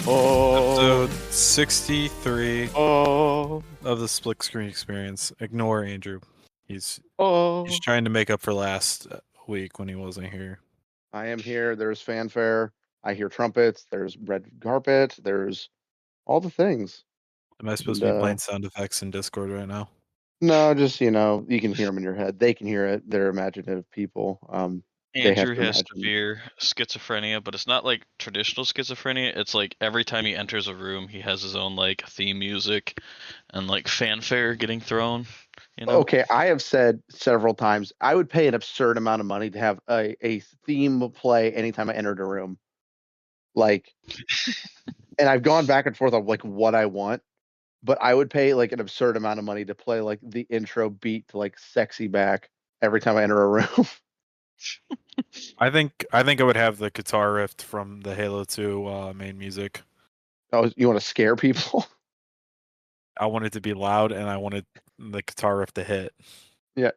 Oh, Episode 63 oh, of the Split Screen Experience. Ignore Andrew. He's oh. trying to make up for last week when he wasn't here. I am here. There's fanfare. I hear trumpets. There's red carpet. There's all the things. Am I supposed And, to be playing sound effects in Discord right now? no, just you can hear them in your head. They can hear it. They're imaginative people. They have Andrew to has imagine. severe schizophrenia, but it's not like traditional schizophrenia. It's like every time he enters a room, he has his own like theme music and like fanfare getting thrown. You know? Okay, I have said several times I would pay an absurd amount of money to have a theme play anytime I entered a room. Like, and I've gone back and forth on like what I want. But I would pay like an absurd amount of money to play like the intro beat to like Sexy Back every time I enter a room. I think I would have the guitar riff from the Halo 2 main music. Oh, you want to scare people? I want it to be loud and I wanted the guitar riff to hit. Yeah.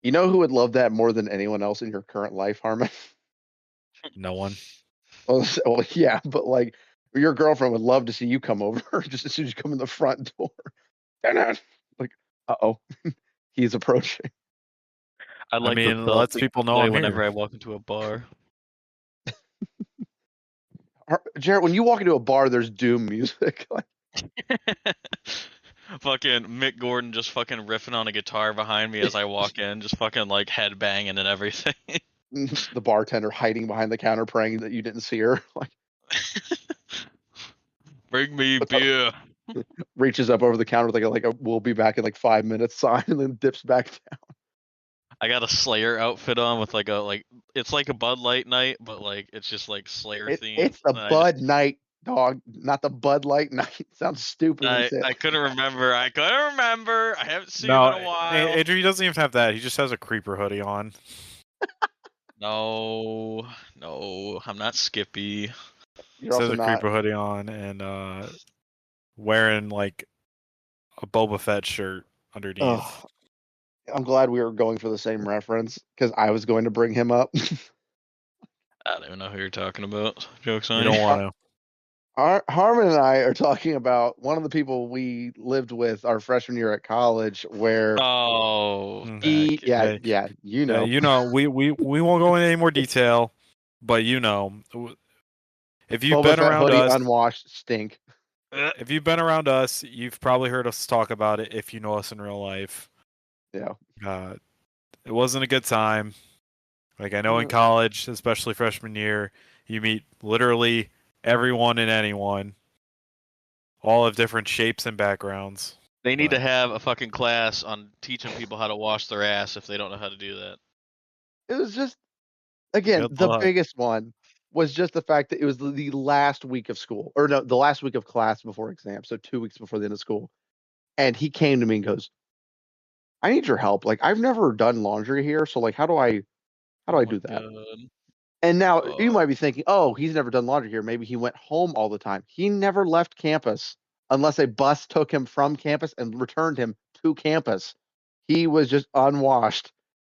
You know who would love that more than anyone else in your current life, Harmon? No one. Well, yeah, but like your girlfriend would love to see you come over just as soon as you come in the front door. Like, uh-oh, he's approaching. I like mean, the lets people know play I'm whenever here. I walk into a bar. Jared, when you walk into a bar, there's Doom music. Like, Fucking Mick Gordon just fucking riffing on a guitar behind me as I walk in, just fucking like head banging and everything. the bartender hiding behind the counter praying that you didn't see her. Like, Bring me What's up? beer. reaches up over the counter with like a we'll be back in like 5 minutes sign and then dips back down. I got a Slayer outfit on with like it's like a Bud Light night, but like it's just like Slayer themed. It's the And Bud Night, dog, not the Bud Light Night. Sounds stupid when you say I it. couldn't remember. I haven't seen No, him in a while. Andrew he doesn't even have that. He just has a creeper hoodie on. No, I'm not Skippy. You're Says also a not. creeper hoodie on and wearing like a Boba Fett shirt underneath. Oh, I'm glad we were going for the same reference because I was going to bring him up. I don't even know who you're talking about. Jokes on You you. don't want to. Harmon and I are talking about one of the people we lived with our freshman year at college, where Oh, he, that kid. yeah, you know, we won't go into any more detail, but if you've Boba been Fett around hoodie, us, unwashed, stink. if you've been around us, you've probably heard us talk about it. If you know us in real life, Yeah, it wasn't a good time. Like I know in college, especially freshman year, you meet literally everyone and anyone, all of different shapes and backgrounds. They need But- to have a fucking class on teaching people how to wash their ass if they don't know how to do that. it was just, again, Good the luck. biggest one was just the fact that it was the last week of school, or no, the last week of class before exam, so 2 weeks before the end of school. And he came to me and goes, "I need your help. Like, I've never done laundry here, so like, how do I do that?" God. And now you might be thinking, "Oh, he's never done laundry here. Maybe he went home all the time." He never left campus unless a bus took him from campus and returned him to campus. He was just unwashed.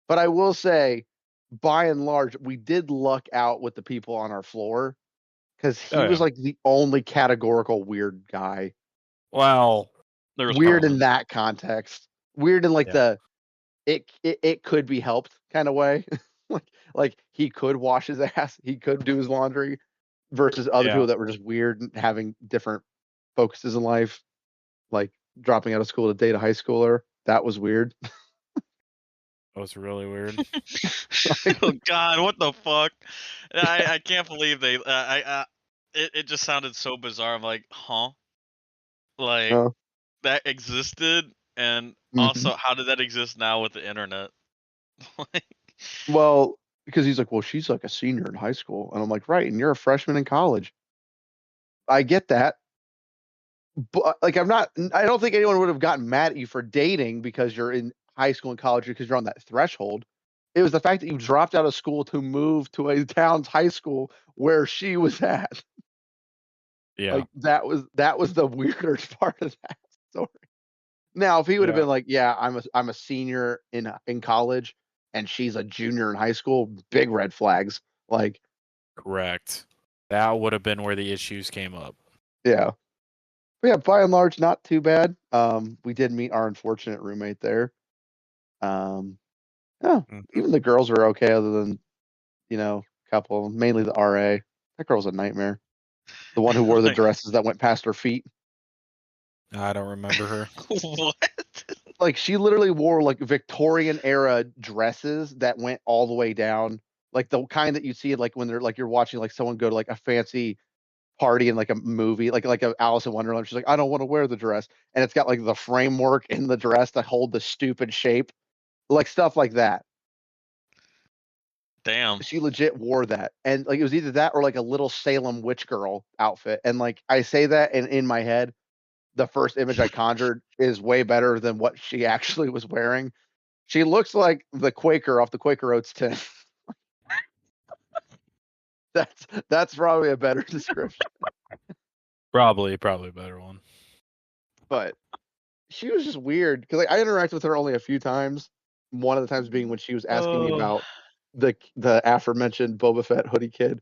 But I will say, by and large, we did luck out with the people on our floor because he Oh, was yeah. like the only categorical weird guy. Well, There was Weird in Harmon. that context. Weird in like Yeah. it could be helped kind of way. like he could wash his ass, he could do his laundry versus other Yeah. people that were just weird and having different focuses in life, like dropping out of school to date a high schooler. That was weird. That was really weird. Oh God, what the fuck? I can't believe they. It just sounded so bizarre. I'm like, huh? Like Oh. that existed, and Mhm. also, how did that exist now with the internet? Like, Well, because he's like, well, she's like a senior in high school, and I'm like, right, and you're a freshman in college. I get that, but like, I don't think anyone would have gotten mad at you for dating because you're in high school and college because you're on that threshold. It was the fact that you dropped out of school to move to a town's high school where she was at. Yeah. Like that was the weirder part of that story. Now, if he would have Yeah. been like, yeah, I'm a senior in college and she's a junior in high school, big red flags. Like, Correct. That would have been where the issues came up. Yeah. But yeah, by and large, not too bad. We did meet our unfortunate roommate there. Um, yeah, Mhm. even the girls were okay, other than a couple of them, mainly the RA. That girl's a nightmare. The one who wore the Like, dresses that went past her feet. I don't remember her. what? Like she literally wore like Victorian era dresses that went all the way down, like the kind that you see like when they're like you're watching like someone go to like a fancy party in like a movie, like a Alice in Wonderland. She's like, I don't want to wear the dress, and it's got like the framework in the dress to hold the stupid shape, like stuff like that. Damn. She legit wore that, and like it was either that or like a little Salem witch girl outfit. And like I say that, and in my head, the first image I conjured is way better than what she actually was wearing. She looks like the Quaker off the Quaker Oats tin. That's probably a better description. Probably a better one. But she was just weird because like, I interacted with her only a few times. One of the times being when she was asking me Oh, about the aforementioned Boba Fett hoodie kid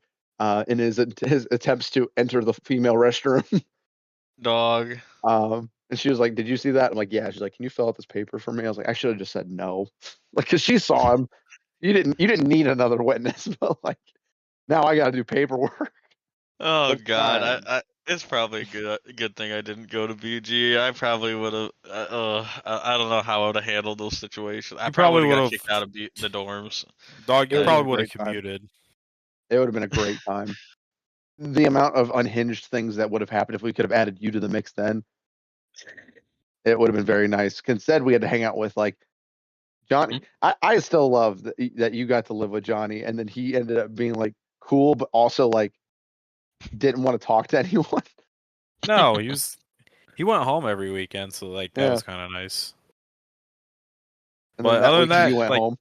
in his attempts to enter the female restroom. dog. And she was like, "Did you see that?" I'm like, "Yeah." She's like, "Can you fill out this paper for me?" I was like, "I should have just said no," like because she saw him. You didn't need another witness, but like now I got to do paperwork. Oh But God, it's probably a good thing I didn't go to BG. I probably would have. I don't know how I would have handled those situations. I You probably probably would have would got have, kicked out of the dorms. dog. it You would have been probably a would have great time. commuted. It would have been a great time. The amount of unhinged things that would have happened if we could have added you to the mix then, it would have been very nice. Instead, we had to hang out with like Johnny. I still love that you got to live with Johnny, and then he ended up being like cool, but also like didn't want to talk to anyone. No, he went home every weekend, so like that Yeah, was kind of nice. and then But that other than weekend you that, went like, home.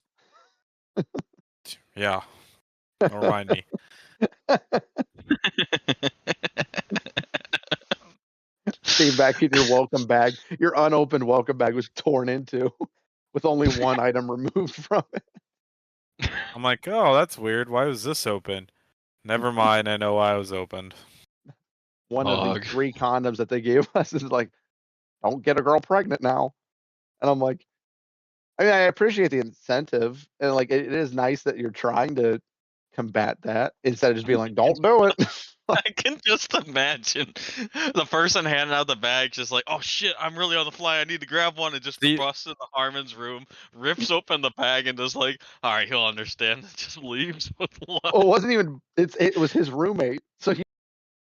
yeah, don't remind me. Came back in your welcome bag. Your unopened welcome bag was torn into, with only one item removed from it. I'm like, oh, that's weird. Why was this open? Never mind. I know why it was opened. One of the Dog. 3 condoms that they gave us is like, "Don't get a girl pregnant now." And I'm like, I mean, I appreciate the incentive, and like it is nice that you're trying to combat that instead of just being like, "Don't do it." I can just imagine the person handing out the bag, just like, "Oh shit, I'm really on the fly. I need to grab one," and just See, busts into Harmon's room, rips open the bag, and just like, "All right, he'll understand." Just leaves with one. Well, it wasn't even. It was his roommate, so he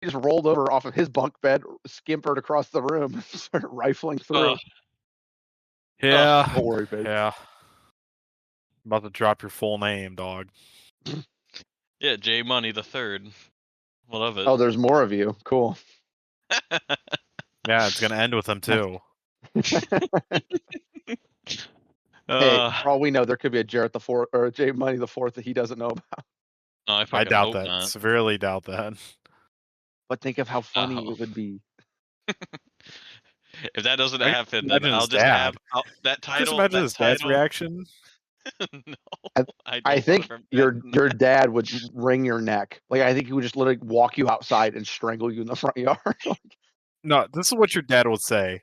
just rolled over off of his bunk bed, skimpered across the room, and started rifling through. Ugh. yeah, Don't worry, babe. yeah. About to drop your full name, dog. Yeah, J Money the third. Love it. Oh, there's more of you. Cool. Yeah, it's gonna end with him too. Hey, uh, for all we know, there could be a Jarrett the Fourth or a J Money the Fourth that he doesn't know about. no, I I fucking doubt hope that. not. Severely doubt that. But think of how funny Oh. it would be. If that doesn't I happen, then imagine I'll his just dad. have that Just title. imagine That his dad's title. reaction. No, I, I I don't think want your dad would wring your neck. Like I think he would just literally walk you outside and strangle you in the front yard. No, this is what your dad would say.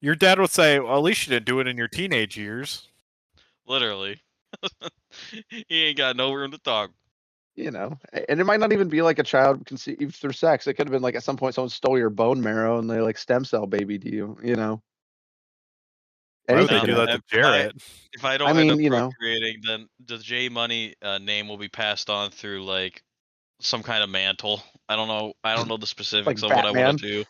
Your dad would say, "Well, at least you didn't do it in your teenage years." literally. He ain't got no room to talk. And it might not even be like a child conceived through sex. It could have been like at some point someone stole your bone marrow and they like stem cell baby'd you. Why would they Anything do could that happen. to Jarrett? If I I don't end up mean, procreating, then the J Money name will be passed on through like some kind of mantle. I don't know. I don't know the specifics like of what I want Batman. to do.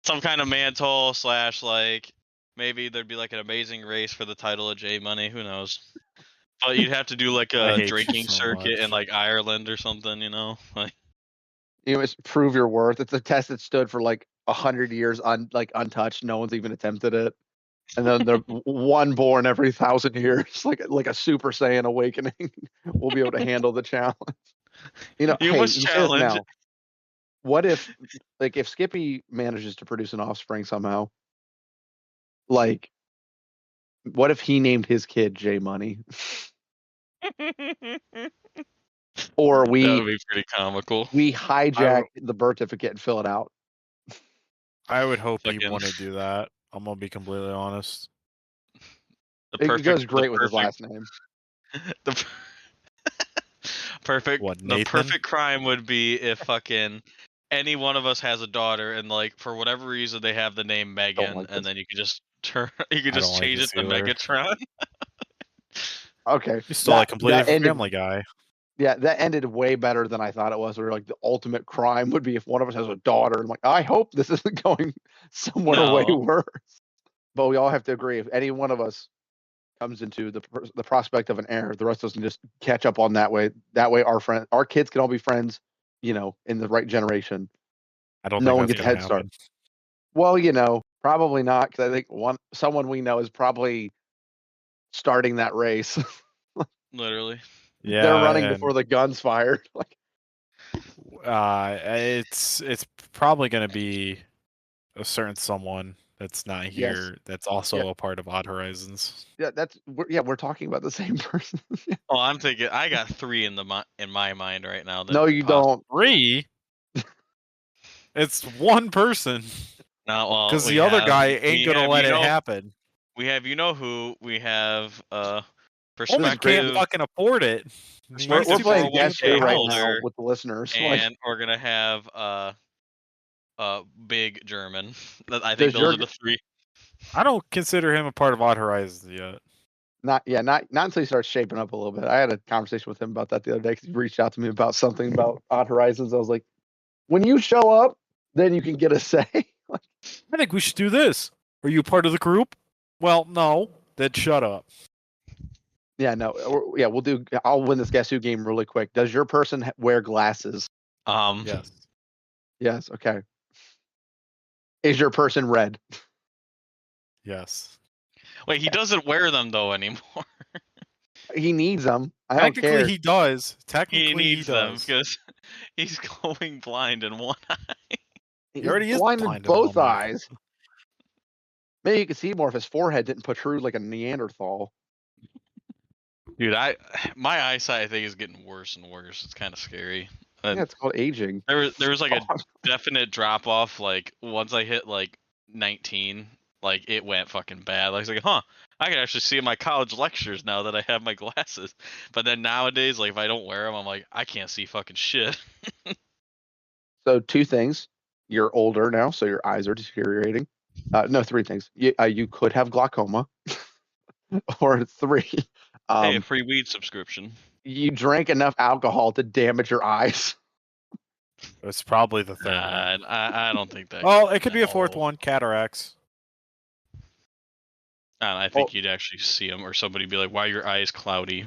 Some kind of mantle / like maybe there'd be like an amazing race for the title of J Money. Who knows? But you'd have to do like I a hate you drinking so circuit in much. like Ireland or something. Like It's prove your worth. It's a test that stood for like 100 years untouched. No one's even attempted it. And then the one born every 1,000 years, like a Super Saiyan awakening, will be able to handle the challenge. you Hey, must say this challenge. now. What if, like, if Skippy manages to produce an offspring somehow, like, what if he named his kid J Money? Or That would be pretty comical. we I, hijack the birth certificate and fill it out. I would hope he Fucking- wouldn't do that. I'm gonna be completely honest. It goes great with his last name. The perfect. What, The Nathan? perfect crime would be if fucking any one of us has a daughter and like for whatever reason they have the name Megan, like and this. then you could just you could I just don't like change it this to either. Megatron. Okay. You stole that completely from ended, Family Guy. Yeah, that ended way better than I thought it was. Where like the ultimate crime would be if one of us has a daughter. I'm like, I hope this isn't going somewhere way No. worse. But we all have to agree if any one of us comes into the prospect of an heir, the rest of us can just catch up on that way. That way, our kids can all be friends. You know, in the right generation. I don't No think one that's gets a gonna head start. happen. Well, you know, probably not, because I think someone we know is probably starting that race. Literally. Yeah, They're running and, before the gun's fired. Like, it's probably gonna be a certain someone that's not here that's also a part of Odd Horizons. yeah, we're talking about the same person. Oh, I'm thinking I got 3 in my mind right now. That No, you don't. 3? It's one person. No, well, Because we the other have- guy we ain't gonna have, let you it know- happen. We have you know who. We have Homer perspective. can't fucking afford it. He We're- needs We're to playing go guess way who okay, right else. now older, with the listeners. Like, and we're gonna have big German. I think Does those your- are the 3. I don't consider him a part of Odd Horizons yet. not until he starts shaping up a little bit. I had a conversation with him about that the other day because he reached out to me about something about Odd Horizons. I was like, when you show up, then you can get a say. Like, I think we should do this. Are you part of the group? Well, no. Then shut up. yeah, no, we'll do. I'll win this guess who game really quick. Does your person wear glasses? Yes. Yes. Okay. Is your person red? Yes. Wait, he doesn't wear them though anymore. He needs them. I don't Technically, care. he does. Technically, He needs them does. because he's going blind in one eye. He's already is blind in blind in both one eye. eyes. Maybe you could see more if his forehead didn't protrude like a Neanderthal. Dude, my eyesight I think is getting worse and worse. It's kind of scary. Yeah, it's called aging. There was like a definite drop off. Like once I hit like 19, like it went fucking bad. I was like, huh, I can actually see my college lectures now that I have my glasses. But then nowadays, like if I don't wear them, I'm like, I can't see fucking shit. So 2 things. You're older now, so your eyes are deteriorating. No, 3 things. You could have glaucoma. Or 3. Hey, a free weed subscription. You drank enough alcohol to damage your eyes. It's probably the third one. I don't think that. Well, it could be a fourth no. one. Cataracts. I think you'd actually see them, or somebody be like, "Why are your eyes cloudy?"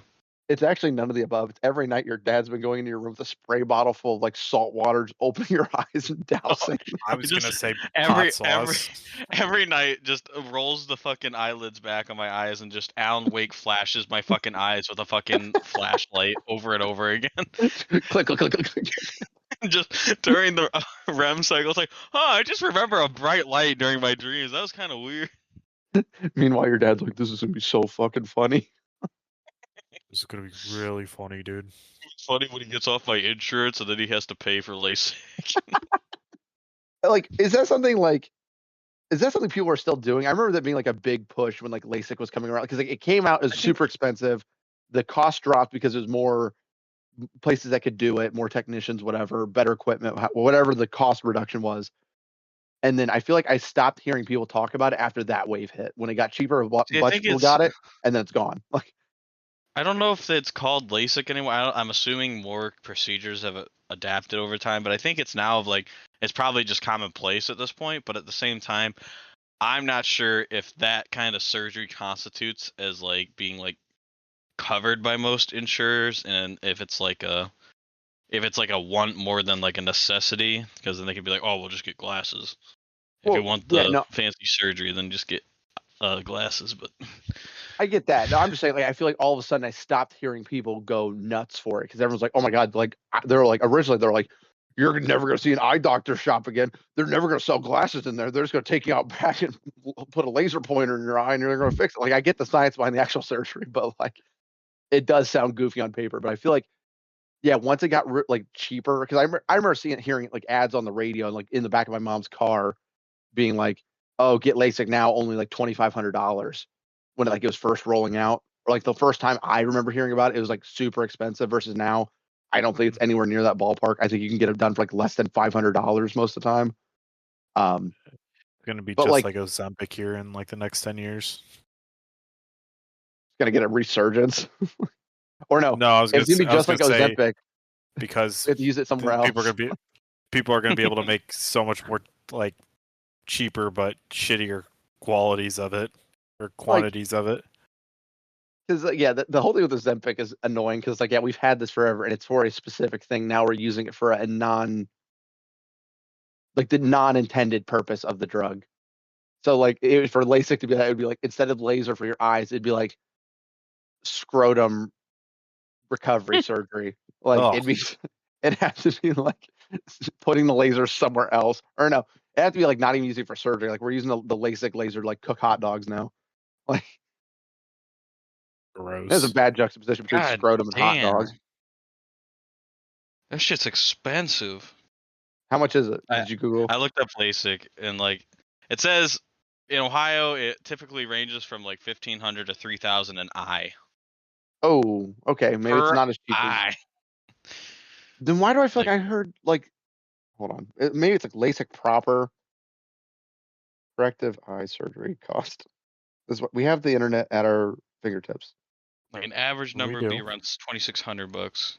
It's actually none of the above. It's every night your dad's been going into your room with a spray bottle full of like salt water, just opening your eyes and dousing. I was Just gonna say every- hot sauce. Every night, just rolls the fucking eyelids back on my eyes, and just Alan Wake flashes my fucking eyes with a fucking flashlight over and over again. click, click, click, click, click. Just during the REM cycle, it's like, oh, I just remember a bright light during my dreams. That was kind of weird. Meanwhile, your dad's like, "This is gonna be so fucking funny." This is gonna be really funny, dude. It's funny when he gets off my insurance and then he has to pay for LASIK. Like, is that something people are still doing? I remember that being like a big push when like LASIK was coming around because like, it came out as super expensive. The cost dropped because there's more places that could do it, more technicians, whatever, better equipment, whatever the cost reduction was. And then I feel like I stopped hearing people talk about it after that wave hit. When it got cheaper, a bunch See, I of think people it's- got it, and then it's gone. Like, I don't know if it's called LASIK anymore. I'm assuming more procedures have adapted over time, but I think it's now it's probably just commonplace at this point. But at the same time, I'm not sure if that kind of surgery constitutes as like being like covered by most insurers, and if it's like a want more than like a necessity, because then they could be like, oh, we'll just get glasses. If you Well, want yeah, the no. fancy surgery, then just get glasses. But I get that. No, I'm just saying, like, I feel like all of a sudden I stopped hearing people go nuts for it because everyone's like, "Oh my god!" Like, they're like, originally they're like, "You're never gonna see an eye doctor shop again. They're never gonna sell glasses in there. They're just gonna take you out back and put a laser pointer in your eye and you're gonna fix it." Like, I get the science behind the actual surgery, but like, it does sound goofy on paper. But I feel like, yeah, once it got like cheaper, because I remember hearing like ads on the radio and like in the back of my mom's car being like, "Oh, get LASIK now, only like $2,500," when like it was first rolling out. Or like the first time I remember hearing about it, it was like super expensive. Versus now, I don't think it's anywhere near that ballpark. I think you can get it done for like less than $500 most of the time. It's gonna be But just like, like Ozempic here in like the next 10 years. gonna get a resurgence, or no, No, I was it's gonna be just like gonna say Ozempic. because We have to use it somewhere people are else. gonna be able to make so much more like cheaper but shittier qualities of it or quantities of it. Because yeah, the whole thing with Ozempic is annoying because like yeah, we've had this forever and it's for a specific thing. Now we're using it for a the non-intended purpose of the drug. So like for LASIK to be that, it would be like instead of laser for your eyes, it'd be like scrotum recovery surgery. Like Oh, it'd be it has to be like putting the laser somewhere else. Or no, it has to be like not even using it for surgery. Like we're using the LASIK laser to like cook hot dogs now. Like there's a gross. bad juxtaposition between God scrotum and hot damn. dogs. That shit's expensive. How much is it? I, Did you Google? I looked up LASIK and like it says in Ohio it typically ranges from like 1,500 to 3,000 an eye. Oh, okay. Maybe it's Per not as cheap as. eye. Then why do I feel Like, like I heard like? Hold on. Maybe it's like LASIK proper corrective eye surgery cost. This is what we have the internet at our fingertips. like an average We number would be do. around $2,600,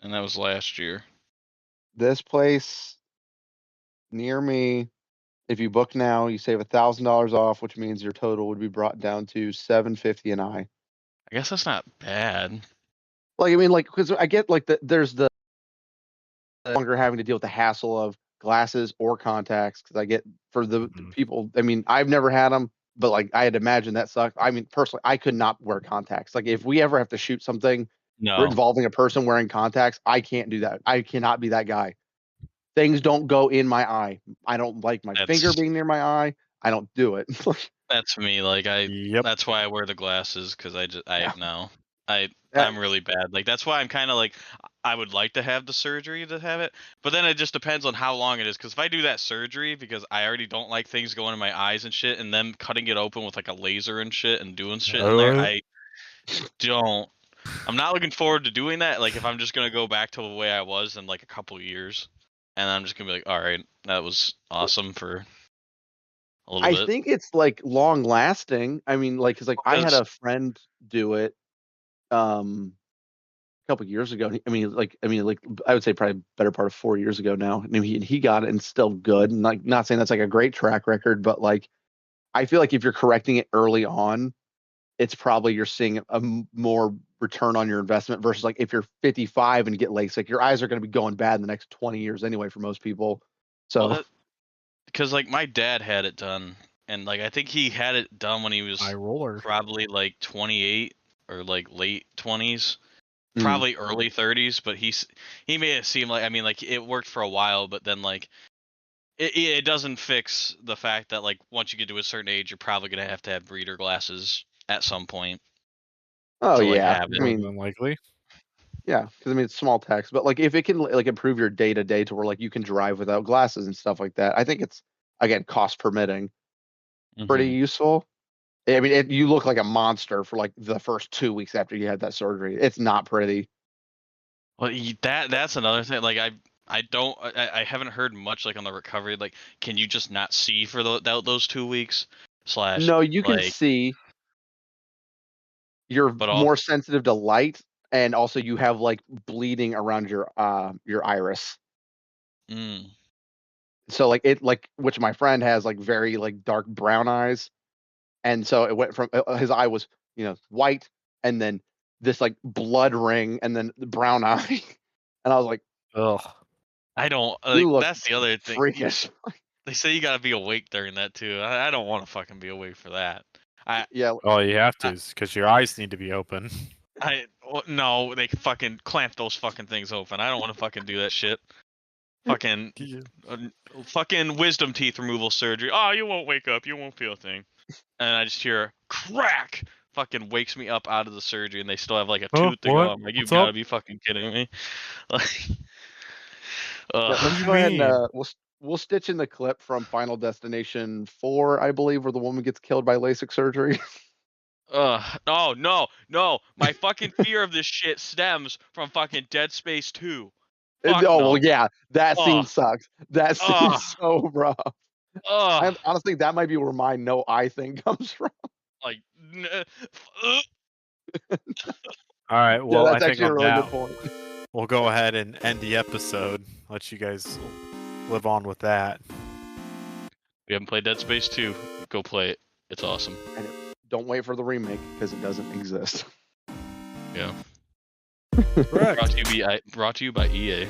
and that was last year. This place near me, if you book now, you save $1,000 off, which means your total would be brought down to $750 an eye. I guess that's not bad. Like I mean, like because I get like there's the longer having to deal with the hassle of glasses or contacts because I get for the Mhm. people. I mean, I've never had them, but like I had imagined that sucked. I mean, personally, I could not wear contacts. Like if we ever have to shoot something No. involving a person wearing contacts, I can't do that. I cannot be that guy. Things don't go in my eye. I don't like my finger That's being near my eye. I don't do it. that's me. Like Yep. that's why I wear the glasses because Yeah. no. Yeah. I'm really bad. Like that's why I'm kind of like I would like to have the surgery to have it, but then it just depends on how long it is. Because if I do that surgery, because I already don't like things going in my eyes and shit, and them cutting it open with like a laser and shit and doing shit in there, I don't. I'm not looking forward to doing that. Like if I'm just gonna go back to the way I was in like a couple years, and I'm just gonna be like, all right, that was awesome for a little I bit. think it's like long lasting. I mean, like, cause like I had Because- a friend do it, a couple years ago. I mean, like I would say probably better part of 4 years ago now. I mean, he got it and still good. And like, not saying that's like a great track record, but like, I feel like if you're correcting it early on, it's probably you're seeing more return on your investment versus like if you're 55 and get LASIK, your eyes are going to be going bad in the next 20 years anyway for most people. So because like my dad had it done, and like I think he had it done when he was Eye roller. probably like 28 or like late 20s, Mm. probably early 30s. But he made it seem like, I mean, like it worked for a while, but then like it doesn't fix the fact that like once you get to a certain age, you're probably gonna have to have reader glasses at some point. oh to, like, yeah, have it. I More mean, than likely. yeah, because I mean it's small text, but like if it can like improve your day to day to where like you can drive without glasses and stuff like that, I think it's again cost permitting pretty Mhm. useful. I mean, you look like a monster for like the first 2 weeks after you had that surgery. It's not pretty. Well, that's another thing. Like I haven't heard much like on the recovery. Like, can you just not see for those 2 weeks? Slash, No, you can like, see. You're but all more sensitive to light, and also you have like bleeding around your iris. mm, So like it like which my friend has like very like dark brown eyes, and so it went from his eye was white, and then this like blood ring, and then the brown eye, and I was like, Ugh. I don't you like. look That's the other thing. freakish. They say you gotta be awake during that too. I don't want to fucking be awake for that. Yeah, Oh, you have to, because your eyes need to be open. No, they fucking clamp those fucking things open. I don't want to fucking do that shit. Fucking fucking wisdom teeth removal surgery. Oh, you won't wake up. You won't feel a thing. And I just hear crack. Fucking wakes me up out of the surgery, and they still have like a Oh, tooth to go. what? I'm like, you've What's got to up? be fucking kidding me. Like, let's do you go ahead and mean? we'll stitch in the clip from Final Destination 4, I believe, where the woman gets killed by LASIK surgery. No. My fucking fear of this shit stems from fucking Dead Space 2. Oh Fuck well, no. yeah, that scene Ugh. sucks. That scene's Ugh. so rough. Ugh. Honestly, that might be where my no eye thing comes from. Like, All right. Yeah, Well, that's I think actually a on really that, good point. we'll go ahead and end the episode. Let you guys live on with that. we haven't played Dead Space 2. Go play it. It's awesome. Don't wait for the remake because it doesn't exist. Yeah. Correct. Brought to you by EA.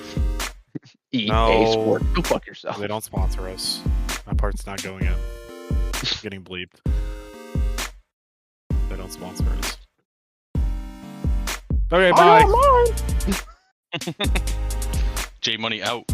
EA No. Sport. Go fuck yourself. They don't sponsor us. My part's not going in. It's getting bleeped. They don't sponsor us. Okay, bye. I got mine. J Money out.